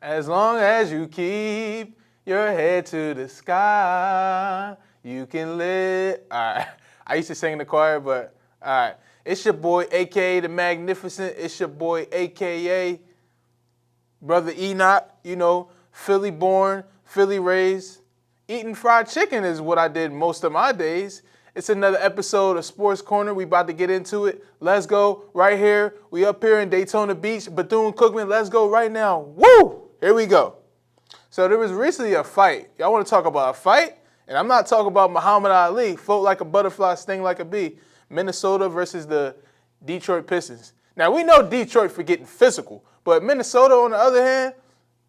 As long as you keep your head to the sky, you can live. All right. I used to sing in the choir, but all right. It's your boy, a.k.a. The Magnificent. It's your boy, a.k.a. Brother Enoch. You know, Philly born, Philly raised. Eating fried chicken is what I did most of my days. It's another episode of Sports Corner. We about to get into it. Let's go right here. We up here in Daytona Beach, Bethune-Cookman. Let's go right now. Woo! Here we go. So there was recently a fight. Y'all want to talk about a fight? And I'm not talking about Muhammad Ali, float like a butterfly, sting like a bee. Minnesota versus the Detroit Pistons. Now we know Detroit for getting physical, but Minnesota on the other hand,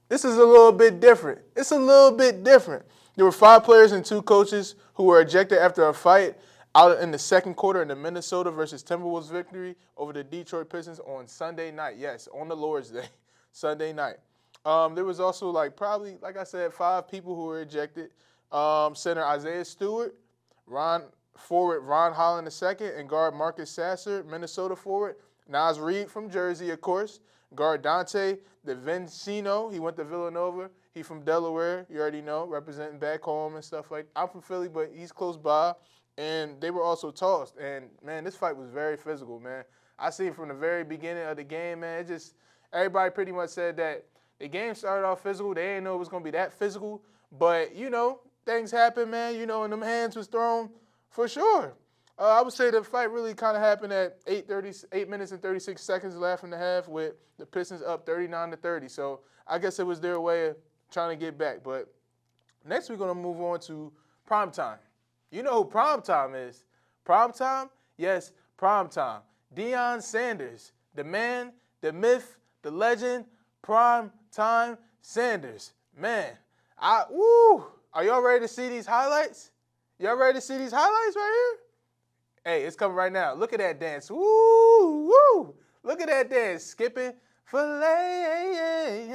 this is a little bit different. It's a little bit different. There were 5 players and 2 coaches who were ejected after a fight out in the second quarter in the Minnesota versus Timberwolves victory over the Detroit Pistons on Sunday night. Yes, on the Lord's Day, Sunday night. There was also probably, like I said, 5 people who were ejected. Center Isaiah Stewart, forward Ron Holland II, and guard Marcus Sasser, Minnesota forward. Nas Reed from Jersey, of course. Guard Dante DiVincenzo, he went to Villanova. He from Delaware, you already know, representing back home and stuff like that. I'm from Philly, but he's close by. And they were also tossed. And, man, this fight was very physical, man. I seen from the very beginning of the game, man, everybody pretty much said that the game started off physical. They didn't know it was going to be that physical. But, things happen, man. And them hands was thrown for sure. I would say the fight really kind of happened at 8 minutes and 36 seconds left in the half with the Pistons up 39-30. So I guess it was their way of trying to get back. But next we're going to move on to primetime. You know who primetime is. Primetime? Yes, primetime. Deion Sanders, the man, the myth, the legend, Primetime Sanders. Man, are y'all ready to see these highlights? Y'all ready to see these highlights right here? Hey, it's coming right now. Look at that dance. Woo, woo. Look at that dance. Skipping. Filet.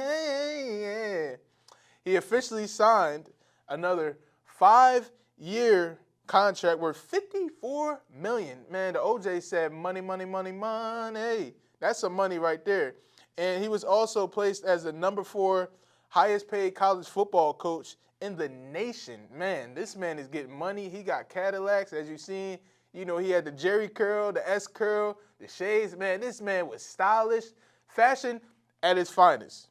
He officially signed another 5-year contract worth $54 million. Man, the OJ said money, money, money, money. That's some money right there. And he was also placed as the number 4 highest paid college football coach in the nation. Man, this man is getting money. He got Cadillacs, as you've seen. He had the Jerry curl, the S curl, the shades. Man, this man was stylish, fashion at its finest.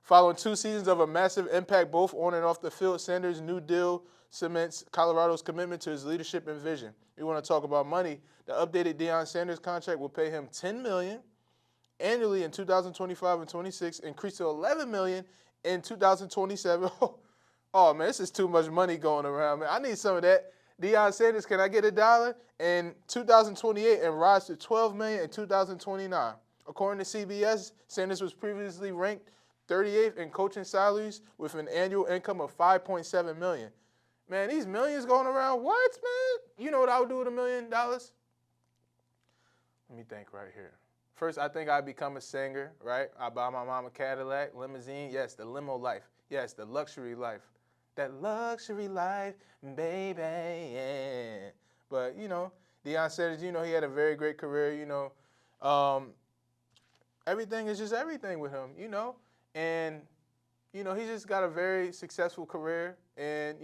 Following 2 seasons of a massive impact both on and off the field, Sanders' new deal cements Colorado's commitment to his leadership and vision. We want to talk about money. The updated Deion Sanders contract will pay him $10 million annually in 2025 and 26, increase to $11 million in 2027. Oh, man, this is too much money going around, man. I need some of that. Deion Sanders, can I get $1 in 2028 and rise to $12 million in 2029? According to CBS, Sanders was previously ranked 38th in coaching salaries with an annual income of $5.7 million. Man, these millions going around, what, man? You know what I would do with $1 million? Let me think right here. First, I think I'd become a singer, right? I'd buy my mom a Cadillac, limousine. Yes, the limo life. Yes, the luxury life. That luxury life, baby, yeah. But, Deion Sanders, he had a very great career, everything is just everything with him, And, he's just got a very successful career. And,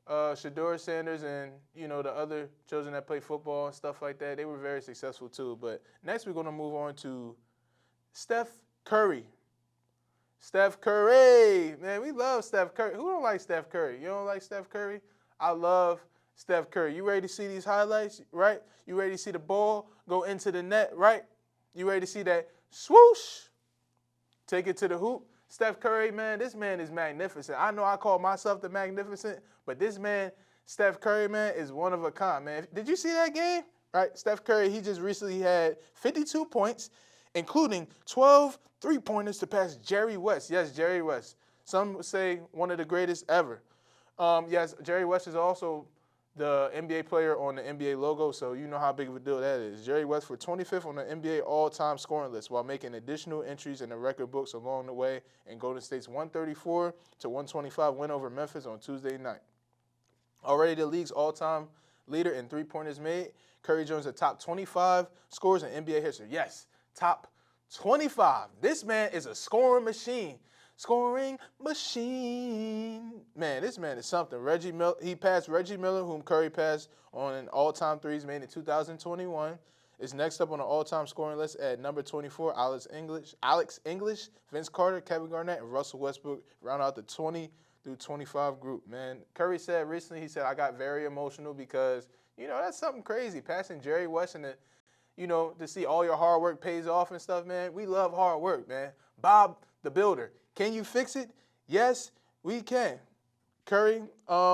Shedeur Sanders and, the other children that play football and stuff like that, they were very successful too. But next we're going to move on to Steph Curry. Steph Curry. Man, we love Steph Curry. Who don't like Steph Curry? You don't like Steph Curry? I love Steph Curry. You ready to see these highlights, right? You ready to see the ball go into the net, right? You ready to see that swoosh? Take it to the hoop. Steph Curry, man, this man is magnificent. I know I call myself the Magnificent, but this man, Steph Curry, man, is one of a kind, man. Did you see that game? Right? Steph Curry, he just recently had 52 points, including 12 3-pointers to pass Jerry West. Yes, Jerry West. Some would say one of the greatest ever. Yes, Jerry West is also the NBA player on the NBA logo, so you know how big of a deal that is. Jerry West for 25th on the NBA all-time scoring list while making additional entries in the record books along the way in Golden State's 134-125 win over Memphis on Tuesday night. Already the league's all-time leader in three-pointers made, Curry joins the top 25 scorers in NBA history. Yes, top 25. This man is a scoring machine. Scoring machine. Man, this man is something. He passed Reggie Miller, whom Curry passed on an all-time threes made in 2021. Is next up on the all-time scoring list at number 24, Alex English, Vince Carter, Kevin Garnett, and Russell Westbrook round out the 20 through 25 group, man. Curry said recently, he said, I got very emotional because, that's something crazy. Passing Jerry West and to see all your hard work pays off and stuff, man. We love hard work, man. Bob the Builder, can you fix it? Yes, we can. Curry,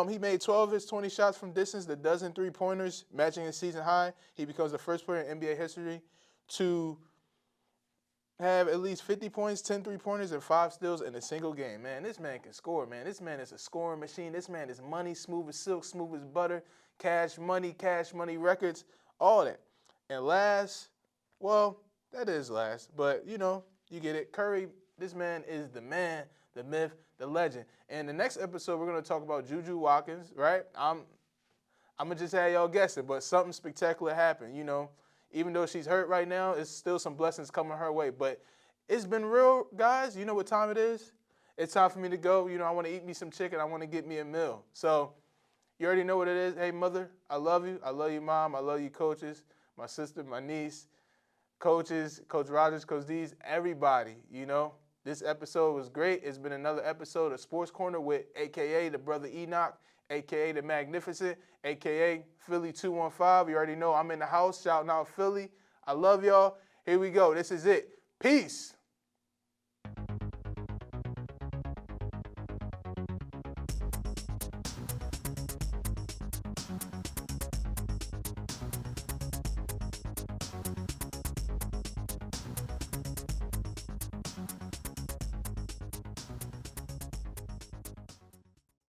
he made 12 of his 20 shots from distance, the dozen three-pointers, matching his season high. He becomes the first player in NBA history to have at least 50 points, 10 three-pointers, and 5 steals in a single game. Man, this man can score, man. This man is a scoring machine. This man is money, smooth as silk, smooth as butter, cash money records, all that. And last, well, that is last, but, you get it. Curry, this man is the man, the myth, the legend. And the next episode, we're going to talk about Juju Watkins, right? I'm going to just have y'all guessing, but something spectacular happened, Even though she's hurt right now, it's still some blessings coming her way. But it's been real, guys. You know what time it is? It's time for me to go. I want to eat me some chicken. I want to get me a meal. So you already know what it is. Hey, mother, I love you. I love you, mom. I love you, coaches, my sister, my niece, coaches, Coach Rogers, Coach D's, everybody, This episode was great. It's been another episode of Sports Corner with a.k.a. the Brother Enoch, a.k.a. the Magnificent, a.k.a. Philly 215. You already know I'm in the house shouting out Philly. I love y'all. Here we go. This is it. Peace.